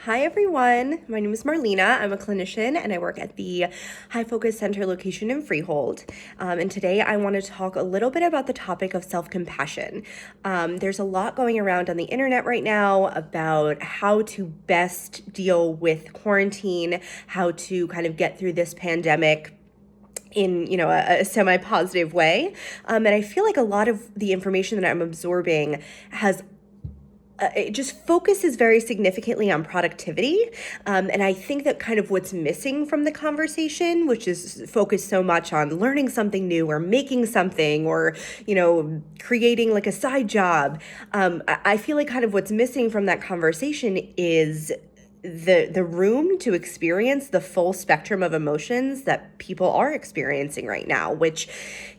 Hi everyone, my name is Marlena. I'm a clinician and I work at the High Focus Center location in Freehold. And today I want to talk a little bit about the topic of self-compassion. There's a lot going around on the internet right now about how to best deal with quarantine, how to kind of get through this pandemic in a semi-positive way. And I feel like a lot of the information that I'm absorbing has it just focuses very significantly on productivity. And I think that kind of what's missing from the conversation, which is focused so much on learning something new or making something or, creating like a side job. I feel like kind of what's missing from that conversation is the room to experience the full spectrum of emotions that people are experiencing right now, which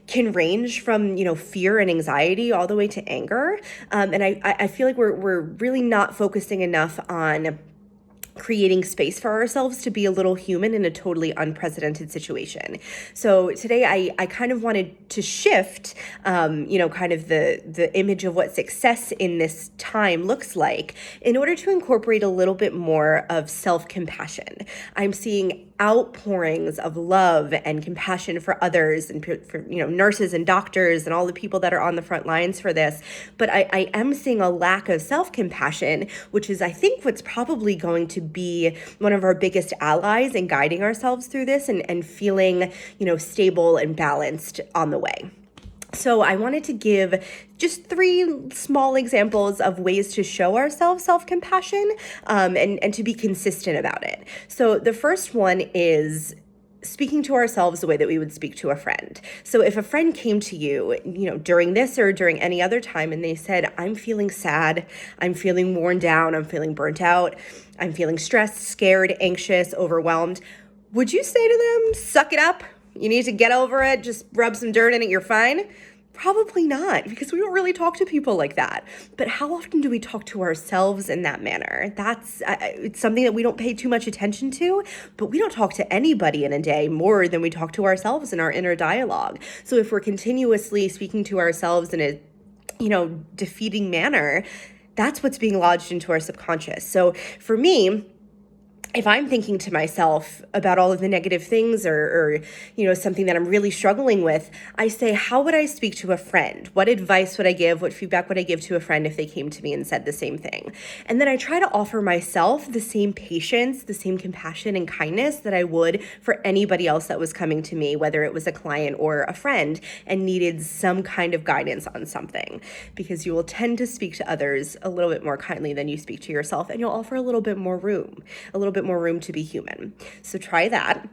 can range from fear and anxiety all the way to anger. And I feel like we're really not focusing enough on creating space for ourselves to be a little human in a totally unprecedented situation. So today I kind of wanted to shift, kind of the image of what success in this time looks like in order to incorporate a little bit more of self-compassion. I'm seeing outpourings of love and compassion for others and for nurses and doctors and all the people that are on the front lines for this. But I am seeing a lack of self-compassion, which is I think what's probably going to be one of our biggest allies in guiding ourselves through this and feeling stable and balanced on the way. So I wanted to give just 3 small examples of ways to show ourselves self-compassion and to be consistent about it. So the first one is speaking to ourselves the way that we would speak to a friend. So if a friend came to you, during this or during any other time, and they said, I'm feeling sad, I'm feeling worn down, I'm feeling burnt out, I'm feeling stressed, scared, anxious, overwhelmed, would you say to them, suck it up? You need to get over it, just rub some dirt in it, you're fine? Probably not, because we don't really talk to people like that. But how often do we talk to ourselves in that manner? It's something that we don't pay too much attention to, but we don't talk to anybody in a day more than we talk to ourselves in our inner dialogue. So if we're continuously speaking to ourselves in a, defeating manner, that's what's being lodged into our subconscious. So for me, if I'm thinking to myself about all of the negative things or something that I'm really struggling with, I say, how would I speak to a friend? What advice would I give? What feedback would I give to a friend if they came to me and said the same thing? And then I try to offer myself the same patience, the same compassion and kindness that I would for anybody else that was coming to me, whether it was a client or a friend and needed some kind of guidance on something, because you will tend to speak to others a little bit more kindly than you speak to yourself, and you'll offer a little bit more room to be human. So try that.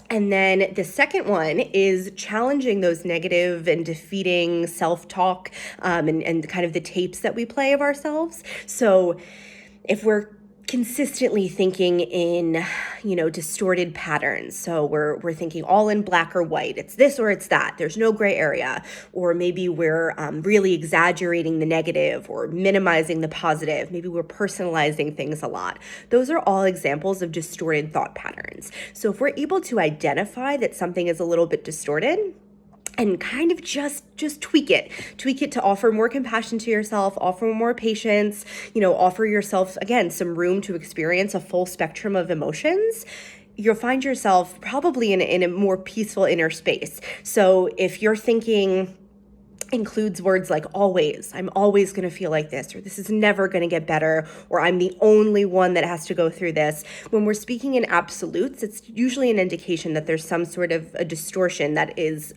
And then the second one is challenging those negative and defeating self-talk and kind of the tapes that we play of ourselves. So if we're consistently thinking in, distorted patterns. So we're thinking all in black or white. It's this or it's that. There's no gray area. Or maybe we're really exaggerating the negative or minimizing the positive. Maybe we're personalizing things a lot. Those are all examples of distorted thought patterns. So if we're able to identify that something is a little bit distorted, and kind of just tweak it to offer more compassion to yourself, offer more patience, offer yourself, again, some room to experience a full spectrum of emotions, you'll find yourself probably in a more peaceful inner space. So if you're thinking includes words like always, I'm always going to feel like this, or this is never going to get better, or I'm the only one that has to go through this. When we're speaking in absolutes, it's usually an indication that there's some sort of a distortion that is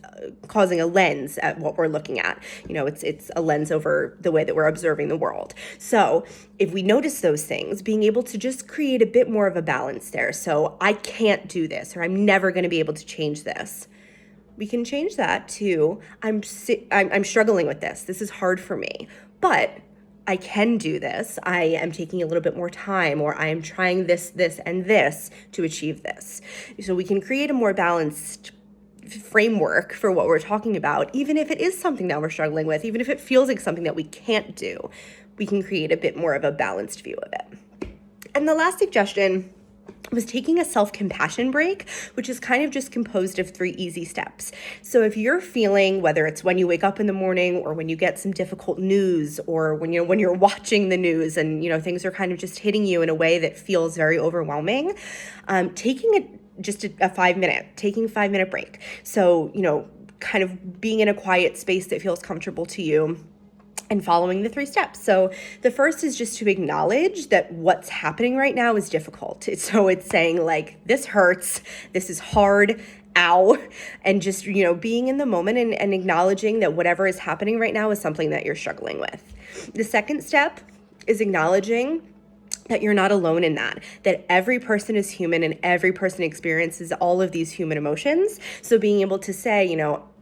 causing a lens at what we're looking at. It's a lens over the way that we're observing the world. So if we notice those things, being able to just create a bit more of a balance there. So I can't do this, or I'm never going to be able to change this. We can change that to, I'm struggling with this. This is hard for me, but I can do this. I am taking a little bit more time, or I am trying this, and this to achieve this. So we can create a more balanced framework for what we're talking about, even if it is something that we're struggling with, even if it feels like something that we can't do, we can create a bit more of a balanced view of it. And the last suggestion was taking a self-compassion break, which is kind of just composed of 3 easy steps. So if you're feeling, whether it's when you wake up in the morning or when you get some difficult news or when you're watching the news and things are kind of just hitting you in a way that feels very overwhelming, taking a 5-minute break. So kind of being in a quiet space that feels comfortable to you and following the 3 steps. So the first is just to acknowledge that what's happening right now is difficult. So it's saying like, this hurts, this is hard, ow, and just, being in the moment and acknowledging that whatever is happening right now is something that you're struggling with. The second step is acknowledging that you're not alone in that every person is human and every person experiences all of these human emotions. So being able to say,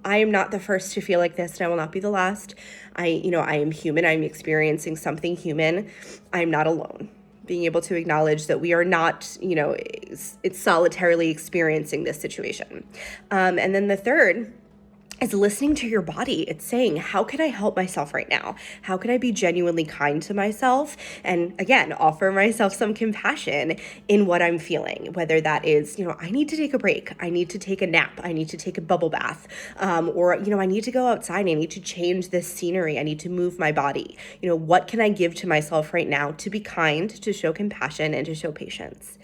I am not the first to feel like this and I will not be the last. I am human. I'm experiencing something human. I'm not alone. Being able to acknowledge that we are not, it's solitarily experiencing this situation. And then the third is listening to your body. It's saying, how can I help myself right now? How can I be genuinely kind to myself? And again, offer myself some compassion in what I'm feeling, whether that is, I need to take a break. I need to take a nap. I need to take a bubble bath. Or, I need to go outside. I need to change this scenery. I need to move my body. What can I give to myself right now to be kind, to show compassion, and to show patience?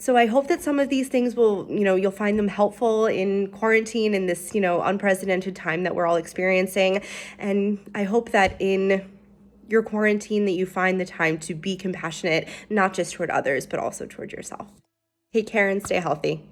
So I hope that some of these things will, you'll find them helpful in quarantine in this, unprecedented time that we're all experiencing. And I hope that in your quarantine that you find the time to be compassionate, not just toward others, but also toward yourself. Take care and stay healthy.